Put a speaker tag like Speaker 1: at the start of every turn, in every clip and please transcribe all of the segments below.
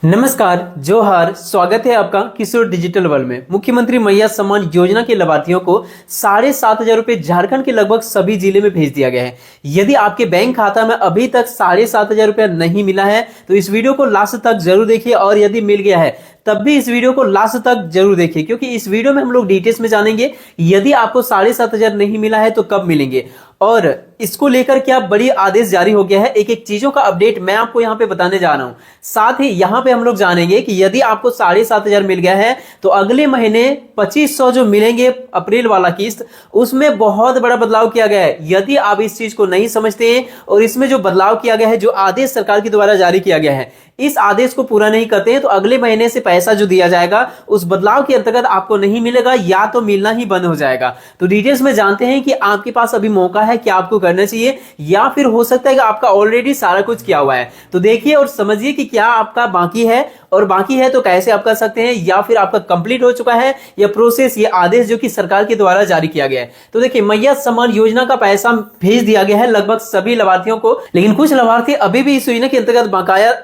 Speaker 1: नमस्कार, जोहार। स्वागत है आपका किशोर डिजिटल वर्ल्ड में। मुख्यमंत्री मैया सम्मान योजना के लाभार्थियों को 7,500 रुपए झारखंड के लगभग सभी जिले में भेज दिया गया है। यदि आपके बैंक खाता में अभी तक 7,500 रुपया नहीं मिला है तो इस वीडियो को लास्ट तक जरूर देखिए, और यदि मिल गया है तब भी इस वीडियो को लास्ट तक जरूर देखिए, क्योंकि इस वीडियो में हम लोग डिटेल्स में जानेंगे यदि आपको 7,500 नहीं मिला है तो कब मिलेंगे, और इसको लेकर क्या बड़ी आदेश जारी हो गया है। एक एक चीजों का अपडेट मैं आपको यहां पे बताने जा रहा हूं। साथ ही यहां पे हम लोग जानेंगे कि यदि आपको 7,500 मिल गया है तो अगले महीने 2,500 जो मिलेंगे अप्रैल वाला किस्त, उसमें बहुत बड़ा बदलाव किया गया है। यदि आप इस चीज को नहीं समझते हैं और इसमें जो बदलाव किया गया है, जो आदेश सरकार के द्वारा जारी किया गया है, इस आदेश को पूरा नहीं करते हैं तो अगले महीने से पैसा जो दिया जाएगा उस बदलाव के अंतर्गत आपको नहीं मिलेगा, या तो मिलना ही बंद हो जाएगा। तो डिटेल्स में जानते हैं कि आपके पास अभी मौका है, क्या आपको करना चाहिए, या फिर हो सकता है कि आपका ऑलरेडी सारा कुछ किया हुआ है। तो देखिए और समझिए कि क्या आपका बाकी है, और बाकी है तो कैसे आप कर सकते हैं, या फिर आपका कंप्लीट हो चुका है या प्रोसेस, ये आदेश जो कि सरकार के द्वारा जारी किया गया है। तो देखिए, मैया सम्मान योजना का पैसा भेज दिया गया है लगभग सभी लाभार्थियों को, लेकिन कुछ लाभार्थी अभी भी इस योजना के अंतर्गत बकाया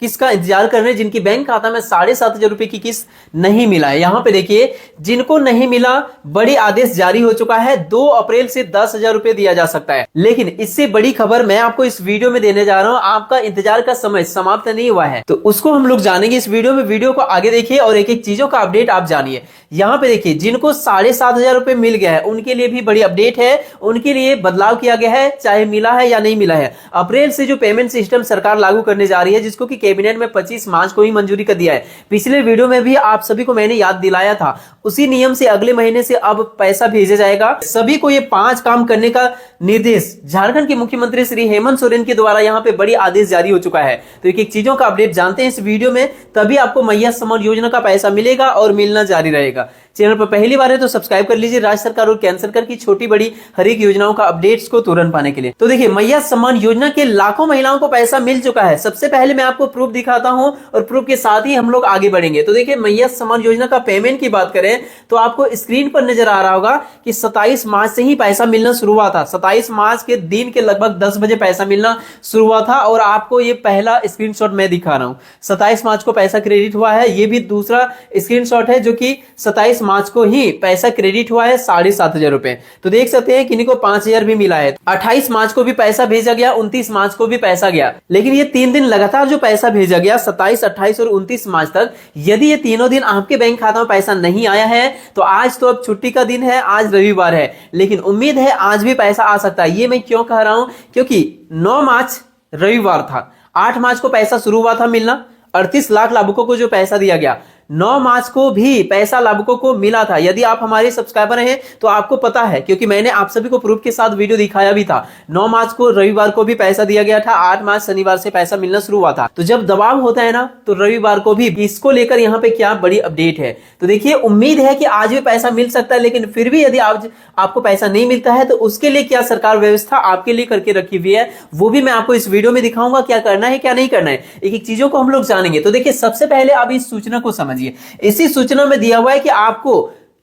Speaker 1: किसका इंतजार कर रहे हैं, जिनकी बैंक खाता में 7,500 रुपए की किस्त नहीं मिला है। यहां पे देखिए, जिनको नहीं मिला, बड़ी आदेश जारी हो चुका है। 2 अप्रैल से 10,000 रुपए दिया जा सकता है। लेकिन इससे बड़ी खबर मैं आपको इस वीडियो में देने जा रहा हूं। आपका इंतजार का समय समाप्त नहीं हुआ है, तो उसको हम लोग जानेंगे इस वीडियो में। वीडियो को आगे देखिए और एक एक चीजों का अपडेट आप जानिए। यहां पे देखिए, जिनको 7,500 रुपए मिल गया है उनके लिए भी बड़ी अपडेट है। उनके लिए बदलाव किया गया है, चाहे मिला है या नहीं मिला है। अप्रैल से जो पेमेंट सिस्टम सरकार लागू करने जा रही है, जिसको कि कैबिनेट में 25 मार्च को ही मंजूरी कर दिया है। पिछले वीडियो में भी आप सभी को मैंने याद दिलाया था, उसी नियम से अगले महीने से अब पैसा भेजा जाएगा। सभी को ये 5 काम करने का निर्देश झारखंड के मुख्यमंत्री श्री हेमंत सोरेन के द्वारा यहाँ पे बड़ी आदेश जारी हो चुका है। तो एक एक चीजों का अपडेट जानते हैं इस वीडियो में, तभी आपको मैया सम्मान योजना का पैसा मिलेगा और मिलना जारी रहेगा। चैनल पर पहली बार है तो सब्सक्राइब कर लीजिए राज्य सरकार और केंद्र सरकार की छोटी बड़ी हर एक योजनाओं का अपडेट्स को तुरंत पाने के लिए। तो देखिए, मैया सम्मान योजना के लाखों महिलाओं को पैसा मिल चुका है। सबसे पहले मैं आपको प्रूफ दिखाता हूं और प्रूफ के साथ ही हम लोग आगे बढ़ेंगे। तो देखिए, मैया सम्मान योजना का पेमेंट की बात करें तो आपको स्क्रीन पर नजर आ रहा होगा कि 27 मार्च से ही पैसा मिलना शुरू हुआ था। 27 मार्च के दिन के लगभग 10 बजे पैसा मिलना शुरू हुआ था, और आपको ये पहला स्क्रीनशॉट मैं दिखा रहा हूं। 27 मार्च को पैसा क्रेडिट हुआ है। ये भी दूसरा स्क्रीनशॉट है जो कि 27 मार्च को ही पैसा क्रेडिट हुआ है 7,500 रुपए। तो देख सकते हैं किन्हीं को 5,000 भी मिला है। 28 मार्च को भी पैसा भेजा गया, 29 मार्च को भी पैसा गया। लेकिन ये 3 दिन लगातार जो पैसा भेजा गया 27, 28 और 29 मार्च तक, यदि ये तीनों दिन आपके बैंक खाता में पैसा नहीं आया है तो आज तो अब छुट्टी का दिन है, आज रविवार है, लेकिन उम्मीद है आज भी पैसा आ सकता है। ये मैं क्यों कह रहा हूं, क्योंकि 9 मार्च रविवार था, 8 मार्च को पैसा शुरू हुआ था मिलना। 38 लाख लाभुकों को जो पैसा दिया गया, 9 मार्च को भी पैसा लाभुकों को मिला था। यदि आप हमारे सब्सक्राइबर हैं तो आपको पता है, क्योंकि मैंने आप सभी को प्रूफ के साथ वीडियो दिखाया भी था। 9 मार्च को रविवार को भी पैसा दिया गया था, 8 मार्च शनिवार से पैसा मिलना शुरू हुआ था। तो जब दबाव होता है ना, तो रविवार को भी। इसको लेकर यहाँ पे क्या बड़ी अपडेट है। तो देखिए, उम्मीद है कि आज भी पैसा मिल सकता है, लेकिन फिर भी यदि आज आपको पैसा नहीं मिलता है तो उसके लिए क्या सरकार व्यवस्था आपके लिए करके रखी हुई है, वो भी मैं आपको इस वीडियो में दिखाऊंगा। क्या करना है क्या नहीं करना है, एक एक चीजों को हम लोग जानेंगे। तो देखिए, सबसे पहले आप इस सूचना को समझिए। इसी सूचना में दिया हुआ है कि आपको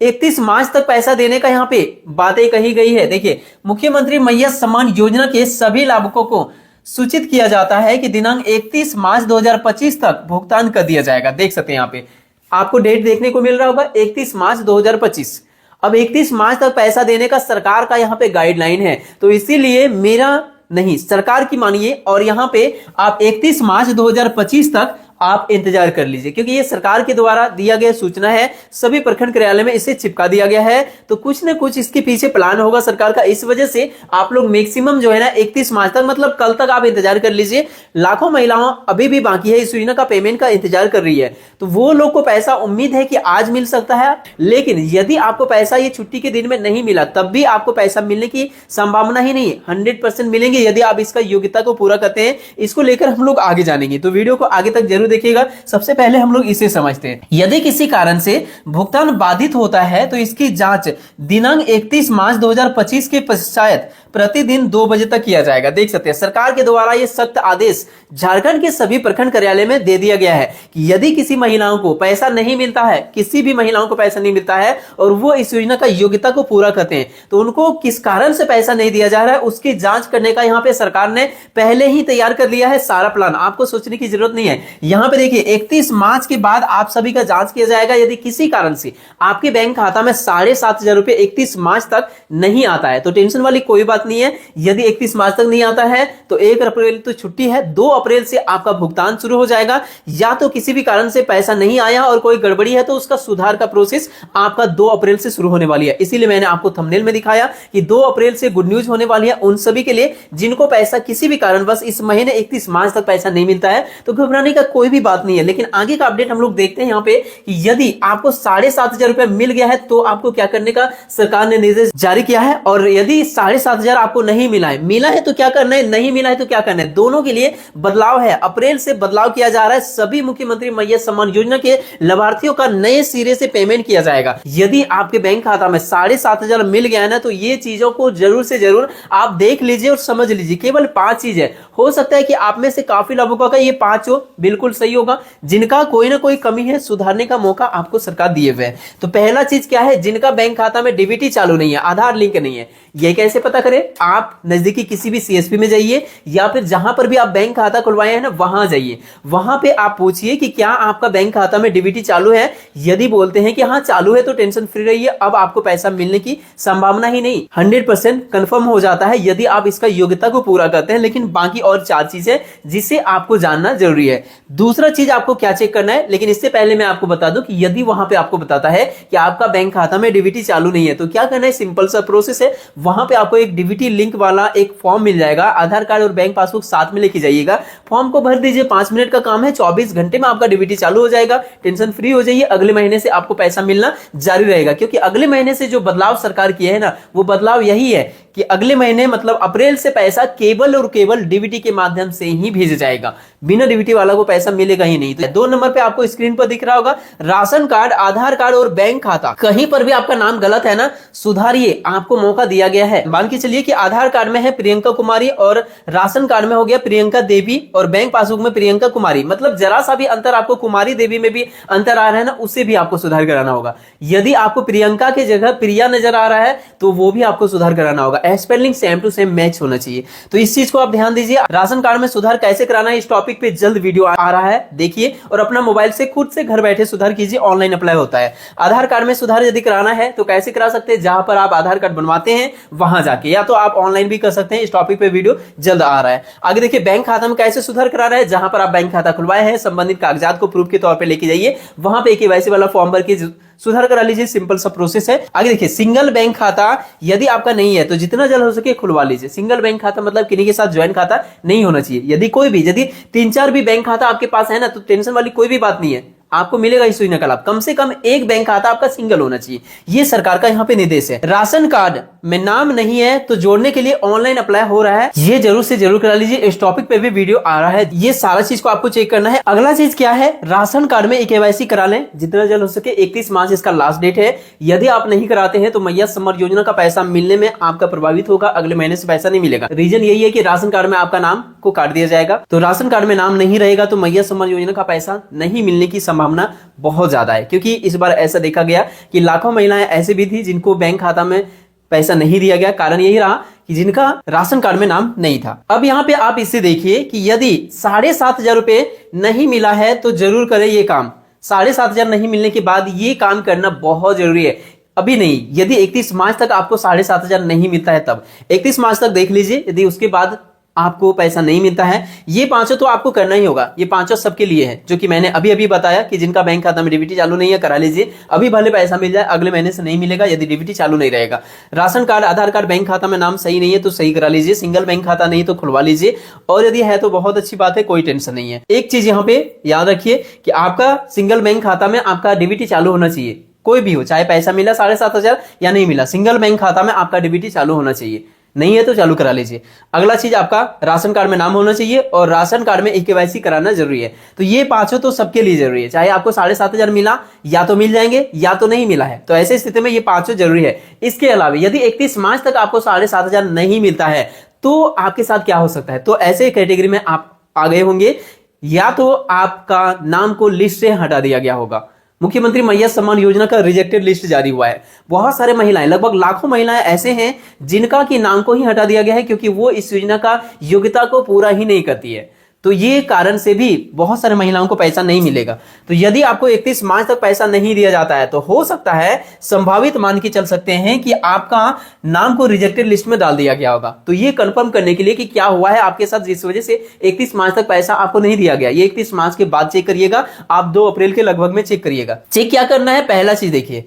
Speaker 1: 31 मार्च तक पैसा देने का यहाँ पे बातें कही गई है। देखिए, मुख्यमंत्री मैया सम्मान योजना के सभी लाभुकों को सूचित किया जाता है कि दिनांक 31 मार्च 2025 तक भुगतान कर दिया जाएगा। देख सकते हैं यहाँ पे आपको डेट देखने को मिल रहा होगा, 31 मार्च 2025। अब 31 मार्च तक पैसा देने का सरकार का यहाँ पे गाइडलाइन है, तो इसीलिए मेरा नहीं, सरकार की मानिए, और यहाँ पे आप 31 मार्च 2025 तक आप इंतजार कर लीजिए, क्योंकि ये सरकार के द्वारा दिया गया सूचना है। सभी प्रखंड कार्यालय में इसे चिपका दिया गया है, तो कुछ ना कुछ इसके पीछे प्लान होगा सरकार का। इस वजह से आप लोग मैक्सिमम जो है ना 31 मार्च तक, मतलब कल तक आप इंतजार कर लीजिए। लाखों महिलाओं अभी भी बाकी है, इस योजना का पेमेंट का इंतजार कर रही है, तो वो लोग को पैसा उम्मीद है कि आज मिल सकता है। लेकिन यदि आपको पैसा ये छुट्टी के दिन में नहीं मिला, तब भी आपको पैसा मिलने की संभावना ही नहीं है। 100% मिलेंगे यदि आप इसका योग्यता को पूरा करते हैं। इसको लेकर हम लोग आगे जानेंगे, तो वीडियो को आगे तक जरूर देखिएगा। सबसे पहले हम लोग इसे समझते हैं। यदि किसी कारण से भुगतान बाधित होता है तो इसकी जांच दिनांक 31 मार्च 2025 के पश्चात प्रतिदिन 2 बजे तक किया जाएगा। देख सकते हैं सरकार के द्वारा ये सख्त आदेश झारखंड के सभी प्रखंड कार्यालय में दे दिया गया है कि यदि किसी महिलाओं को पैसा नहीं मिलता है, किसी भी महिलाओं को पैसा नहीं मिलता है और वो इस योजना का योग्यता को पूरा करते हैं, तो उनको किस कारण से पैसा नहीं दिया जा रहा है उसकी जांच करने का यहाँ पे सरकार ने पहले ही तैयार कर लिया है सारा प्लान। आपको सोचने की जरूरत नहीं है। यहाँ पे देखिए 31 मार्च के बाद आप सभी का जांच किया जाएगा। यदि किसी कारण से आपके बैंक खाता में 7,500 रुपए 31 मार्च तक नहीं आता है तो टेंशन वाली कोई बात नहीं है। यदि 31 मार्च तक नहीं आता है तो 1 अप्रैल तो छुट्टी है, 2 अप्रैल से आपका भुगतान शुरू हो जाएगा। या तो किसी भी कारण से पैसा नहीं आया और कोई गड़बड़ी है तो उसका सुधार का प्रोसेस आपका 2 अप्रैल से शुरू होने वाली है। इसीलिए मैंने आपको थंबनेल में दिखाया कि 2 अप्रैल से गुड न्यूज होने वाली है उन सभी के लिए जिनको पैसा किसी भी कारण बस इस महीने 31 मार्च तक पैसा नहीं मिलता है। तो घबराने का कोई भी बात नहीं है। लेकिन आगे का अपडेट हम लोग देखते हैं यहाँ पे कि यदि आपको 7,500 रुपए मिल गया है तो आपको क्या करने का सरकार ने निर्देश जारी किया है, और यदि 7,500 आपको नहीं मिला है तो क्या करना है, नहीं मिला है तो क्या करना है, दोनों के लिए बदलाव है। अप्रैल से बदलाव किया जा रहा है। सभी मुख्यमंत्री मैया सम्मान योजना के लाभार्थियों का नए सिरे से पेमेंट किया जाएगा। यदि आपके बैंक खाता में 7,500 मिल गया है ना, तो ये चीजों को जरूर से जरूर आप देख लीजिए और समझ लीजिए। केवल 5 चीज है। हो सकता है कि आप में से काफी लोगों का ये 5 बिल्कुल सही होगा, जिनका कोई ना कोई कमी है, सुधारने का मौका आपको सरकार दिए हुए है। तो पहला चीज क्या है, जिनका बैंक खाता में डीबीटी चालू नहीं है, आधार लिंक नहीं है, ये कैसे पता करें? आप नजदीकी किसी भी सीएसपी में जाइए या फिर जहां पर भी आप बैंक खाता खुलवाए हैं ना वहां जाइए। वहां पे आप पूछिए कि क्या आपका बैंक खाता में डीबीटी चालू है। यदि बोलते हैं कि हाँ चालू है तो टेंशन फ्री रहिए, अब आपको पैसा मिलने की संभावना ही नहीं, 100% कंफर्म हो जाता है यदि आप इसका योग्यता को पूरा करते हैं। लेकिन बाकी और 4 चीजें जिसे आपको जानना जरूरी है। दूसरा चीज आपको क्या चेक करना है, लेकिन इससे पहले मैं आपको बता दूं कि यदि वहां पे आपको बताता है कि आपका बैंक खाता में डीबीटी चालू नहीं है तो क्या करना है, सिंपल सा प्रोसेस है। वहां पे आपको एक डीबीटी लिंक वाला एक फॉर्म मिल जाएगा, आधार कार्ड और बैंक पासबुक साथ में लेके जाइएगा। फॉर्म को भर दीजिए, 5 मिनट का काम है, 24 घंटे में आपका डीबीटी चालू हो जाएगा। टेंशन फ्री हो जाइए, अगले महीने से आपको पैसा मिलना जारी रहेगा। क्योंकि अगले महीने से जो बदलाव सरकार किए है ना, वो बदलाव यही है कि अगले महीने मतलब अप्रैल से पैसा केवल और केवल डीबीटी के माध्यम से ही भेजा जाएगा। बिना डीबीटी वाला को पैसा मिलेगा ही नहीं। तो 2 नंबर पे आपको स्क्रीन पर दिख रहा होगा राशन कार्ड, आधार कार्ड और बैंक खाता। कहीं पर भी आपका नाम गलत है ना, सुधारिए, आपको मौका दिया गया है। मान के चलिए कि आधार कार्ड में है प्रियंका कुमारी और राशन कार्ड में हो गया प्रियंका देवी और बैंक पासबुक में प्रियंका कुमारी, मतलब जरा सा भी अंतर आपको कुमारी देवी में भी अंतर आ रहा है ना, उससे भी आपको सुधार कराना होगा। यदि आपको प्रियंका की जगह प्रिया नजर आ रहा है तो वो भी आपको सुधार कराना होगा। Spelling same to same match होना चाहिए। तो इस चीज को आप ध्यान दीजिए। राशन कार्ड में सुधार कैसे कराना है, इस टॉपिक पे जल्द वीडियो आ रहा है, देखिए और अपना मोबाइल से खुद से घर बैठे सुधार कीजिए, ऑनलाइन अप्लाई होता है। आधार कार्ड में सुधार यदि कराना है तो कैसे करा सकते हैं, जहां पर आप आधार कार्ड बनवाते हैं वहां जाके, या तो आप ऑनलाइन भी कर सकते हैं। इस टॉपिक पे वीडियो जल्द आ रहा है। आगे देखिए बैंक खाता में कैसे सुधार कराना है, जहां पर आप बैंक खाता खुलवाए हैं संबंधित कागजात को प्रूफ के तौर पर लेके जाइए, वहां पे केवाईसी वाला फॉर्म भर के सुधार करा लीजिए। सिंपल सा प्रोसेस है। आगे देखिए सिंगल बैंक खाता यदि आपका नहीं है तो जितना जल्द हो सके खुलवा लीजिए। सिंगल बैंक खाता मतलब किन्हीं के साथ ज्वाइंट खाता नहीं होना चाहिए। यदि 3-4 भी बैंक खाता आपके पास है ना, तो टेंशन वाली कोई भी बात नहीं है, आपको मिलेगा इस योजना का लाभ। कम से कम एक बैंक खाता आपका सिंगल होना चाहिए, ये सरकार का यहाँ पे निर्देश है। राशन कार्ड में नाम नहीं है तो जोड़ने के लिए ऑनलाइन अप्लाई हो रहा है, ये जरूर से जरूर करा लीजिए। इस टॉपिक पे भी वीडियो आ रहा है, ये सारा चीज को आपको चेक करना है। अगला चीज क्या है, राशन कार्ड में केवाईसी करा लें जितना जल्द हो सके। 31 मार्च इसका लास्ट डेट है। यदि आप नहीं कराते हैं तो मैया सम्मान योजना का पैसा मिलने में आपका प्रभावित होगा, अगले महीने से पैसा नहीं मिलेगा। रीजन यही है कि राशन कार्ड में आपका नाम को काट दिया जाएगा, तो राशन कार्ड में नाम नहीं रहेगा तो मैया सम्मान योजना का पैसा नहीं मिलने की संभावना बहुत ज्यादा है। क्योंकि इस बार ऐसा देखा गया कि लाखों महिलाएं ऐसे भी थी जिनको बैंक खाता में पैसा नहीं दिया गया। कारण यही रहा कि जिनका राशन कार्ड में नाम नहीं था। अब यहाँ पे आप इससे देखिए कि यदि 7,500 रुपए नहीं मिला है तो जरूर करें ये काम। 7,500 नहीं मिलने के बाद ये काम करना बहुत जरूरी है। अभी नहीं, यदि 31 मार्च तक आपको 7,500 नहीं मिलता है तब 31 मार्च तक देख लीजिए। यदि उसके बाद आपको पैसा नहीं मिलता है, ये 5 तो आपको करना ही होगा। ये 5 सबके लिए है जो कि मैंने अभी बताया कि जिनका बैंक खाता में डीबीटी चालू नहीं है करा लीजिए। अभी भले पैसा मिल जाए, अगले महीने से नहीं मिलेगा यदि डीबीटी चालू नहीं रहेगा। राशन कार्ड, आधार कार्ड, बैंक खाता में नाम सही नहीं है तो सही करा लीजिए। सिंगल बैंक खाता नहीं तो खुलवा लीजिए, और यदि है तो बहुत अच्छी बात है, कोई टेंशन नहीं है। एक चीज यहाँ पे याद रखिए कि आपका सिंगल बैंक खाता में आपका डीबीटी चालू होना चाहिए, कोई भी हो, चाहे पैसा मिला 7,500 या नहीं मिला, सिंगल बैंक खाता में आपका डीबीटी चालू होना चाहिए। नहीं है तो चालू करा लीजिए। अगला चीज आपका राशन कार्ड में नाम होना चाहिए और राशन कार्ड में ई-केवाईसी कराना जरूरी है। तो ये पांचों तो सबके लिए जरूरी है, चाहे आपको 7,500 मिला या तो मिल जाएंगे या तो नहीं मिला है, तो ऐसे स्थिति में ये पांचों जरूरी है। इसके अलावा यदि 31 मार्च तक आपको 7,500 नहीं मिलता है तो आपके साथ क्या हो सकता है, तो ऐसे कैटेगरी में आप आ गए होंगे, या तो आपका नाम को लिस्ट से हटा दिया गया होगा। मुख्यमंत्री मैया सम्मान योजना का रिजेक्टेड लिस्ट जारी हुआ है। बहुत सारे महिलाएं, लगभग लाखों महिलाएं ऐसे हैं जिनका कि नाम को ही हटा दिया गया है क्योंकि वो इस योजना का योग्यता को पूरा ही नहीं करती है। तो ये कारण से भी बहुत सारे महिलाओं को पैसा नहीं मिलेगा। तो यदि आपको 31 मार्च तक पैसा नहीं दिया जाता है तो हो सकता है, संभावित मान के चल सकते हैं कि आपका नाम को रिजेक्टेड लिस्ट में डाल दिया गया होगा। तो ये कंफर्म करने के लिए कि क्या हुआ है आपके साथ जिस वजह से 31 मार्च तक पैसा आपको नहीं दिया गया, ये 31 मार्च के बाद चेक करिएगा, आप 2 अप्रैल के लगभग में चेक करिएगा। चेक क्या करना है, पहला चीज देखिए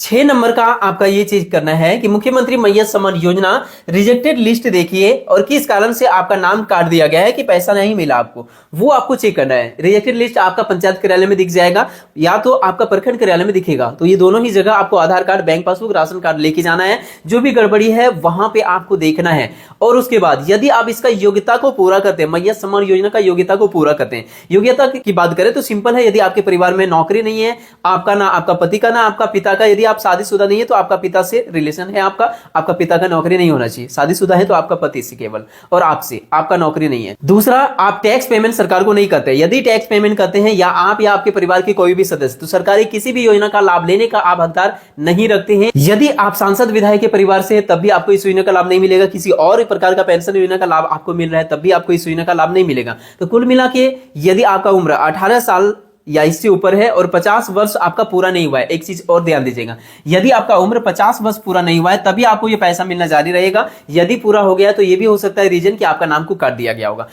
Speaker 1: 6 नंबर का आपका ये चीज करना है कि मुख्यमंत्री मैया सम्मान योजना रिजेक्टेड लिस्ट देखिए और किस कारण से आपका नाम काट दिया गया है कि पैसा नहीं मिला आपको, वो आपको चेक करना है। रिजेक्टेड लिस्ट आपका पंचायत कार्यालय में दिख जाएगा या तो आपका प्रखंड कार्यालय में दिखेगा। तो ये दोनों ही जगह आपको Aadhaar card, bank passbook, ration card लेके जाना है। जो भी गड़बड़ी है वहां पे आपको देखना है और उसके बाद यदि आप इसका योग्यता को पूरा करते हैं, मैया सम्मान योजना का योग्यता को पूरा करते हैं। योग्यता की बात करें तो सिंपल है, यदि आपके परिवार में नौकरी नहीं है, आपका ना आपका पति का ना आपका पिता का, यदि आप शादीशुदा नहीं है तो आपका पिता से रिलेशन है, आपका पिता का नौकरी नहीं होना चाहिए। शादीशुदा है तो आपका पति से केवल और आपसे, आपका नौकरी नहीं है। दूसरा, आप टैक्स पेमेंट सरकार को नहीं करते। यदि टैक्स पेमेंट करते हैं या आप या आपके परिवार के कोई भी सदस्य, तो सरकारी किसी भी योजना का लाभ लेने का आप हकदार नहीं रखते हैं। यदि आप सांसद विधायक के परिवार से तब भी आपको इस योजना का लाभ नहीं मिलेगा। किसी और प्रकार का पेंशन योजना का लाभ आपको मिल रहा है तब भी आपको इस योजना का लाभ नहीं मिलेगा। तो कुल मिला के यदि आपका उम्र 18 साल या इससे ऊपर है और 50 वर्ष आपका पूरा नहीं हुआ है, एक चीज और ध्यान दीजिएगा, यदि आपका उम्र 50 वर्ष पूरा नहीं हुआ है तभी आपको ये पैसा मिलना जारी रहेगा। यदि पूरा हो गया तो ये भी हो सकता है रीजन कि आपका नाम को काट दिया गया होगा।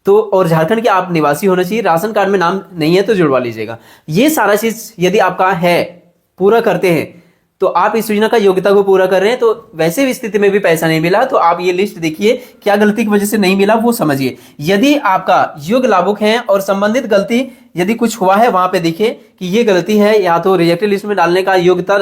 Speaker 1: तो और झारखंड के आप निवासी होना चाहिए, राशन कार्ड में नाम नहीं है तो जुड़वा लीजिएगा। ये सारा चीज यदि आपका है, पूरा करते हैं तो आप इस योजना का योग्यता को पूरा कर रहे हैं, तो वैसे भी स्थिति में भी पैसा नहीं मिला तो आप ये लिस्ट देखिए क्या गलती की वजह से नहीं मिला वो समझिए। यदि आपका योग्य लाभुक है और संबंधित गलती यदि कुछ हुआ है वहां पे देखिए कि ये गलती है, या तो रिजेक्टेड लिस्ट में डालने का योग्यता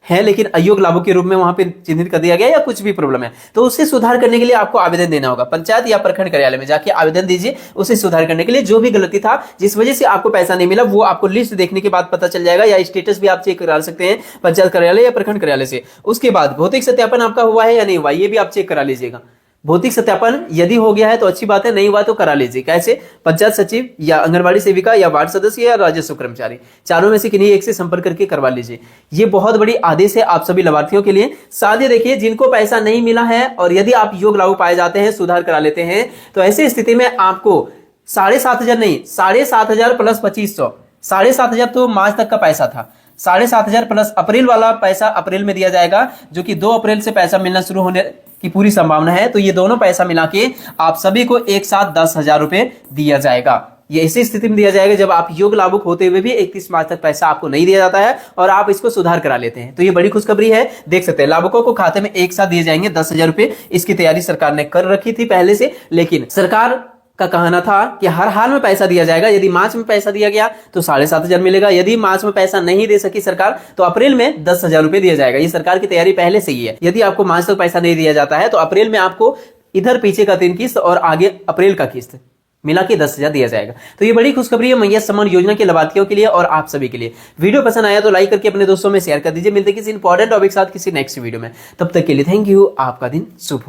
Speaker 1: है लेकिन अयोग्य लाभुक के रूप में वहां पे चिन्हित कर दिया गया या कुछ भी प्रॉब्लम है, तो उससे सुधार करने के लिए आपको आवेदन देना होगा। पंचायत या प्रखंड कार्यालय में जाके आवेदन दीजिए उसे सुधार करने के लिए। जो भी गलती था जिस वजह से आपको पैसा नहीं मिला वो आपको लिस्ट देखने के बाद पता चल जाएगा, या स्टेटस भी आप चेक करा सकते हैं पंचायत कार्यालय या प्रखंड कार्यालय से। उसके बाद भौतिक सत्यापन आपका हुआ है या नहीं हुआ ये भी आप चेक करा लीजिएगा। भौतिक सत्यापन यदि हो गया है तो अच्छी बात है, नहीं हुआ तो करा लीजिए। कैसे? पंचायत सचिव या आंगनबाड़ी सेविका या वार्ड सदस्य या राजस्व कर्मचारी, चारों में से किन्हीं एक से संपर्क करके करवा लीजिए। ये बहुत बड़ी आदेश है आप सभी लाभार्थियों के लिए। साथ ही देखिए जिनको पैसा नहीं मिला है और यदि आप योग्य लाभुक पाए जाते हैं, सुधार करा लेते हैं, तो ऐसी स्थिति में आपको 7,500 नहीं 7,500 प्लस 2,500, 7,500 तो मार्च तक का पैसा था, 7,500 प्लस अप्रैल वाला पैसा अप्रैल में दिया जाएगा, जो कि 2 अप्रैल से पैसा मिलना शुरू होने की पूरी संभावना है। तो ये दोनों पैसा मिला के आप सभी को एक साथ 10,000 रुपए दिया जाएगा। ये ऐसी स्थिति में दिया जाएगा जब आप योग्य लाभुक होते हुए भी 31 मार्च तक पैसा आपको नहीं दिया जाता है और आप इसको सुधार करा लेते हैं। तो ये बड़ी खुशखबरी है। देख सकते हैं लाभुकों को खाते में एक साथ दिए जाएंगे 10,000 रुपए। इसकी तैयारी सरकार ने कर रखी थी पहले से, लेकिन सरकार का कहना था कि हर हाल में पैसा दिया जाएगा। यदि मार्च में पैसा दिया गया तो 7,500 मिलेगा, यदि मार्च में पैसा नहीं दे सकी सरकार तो अप्रैल में 10,000 रुपए दिया जाएगा। ये सरकार की तैयारी पहले से ही है। यदि आपको मार्च तक पैसा नहीं दिया जाता है तो अप्रैल में आपको इधर पीछे का 3 किस्त और आगे अप्रैल का किस्त मिला के 10,000 दिया जाएगा। तो ये बड़ी खुशखबरी है मैया सम्मान योजना के लाभार्थियों के लिए और आप सभी के लिए। वीडियो पसंद आया तो लाइक करके अपने दोस्तों में शेयर कर दीजिए। मिलते किसी इंपॉर्टेंट टॉपिक साथ किसी नेक्स्ट वीडियो में, तब तक के लिए थैंक यू। आपका दिन शुभ हो।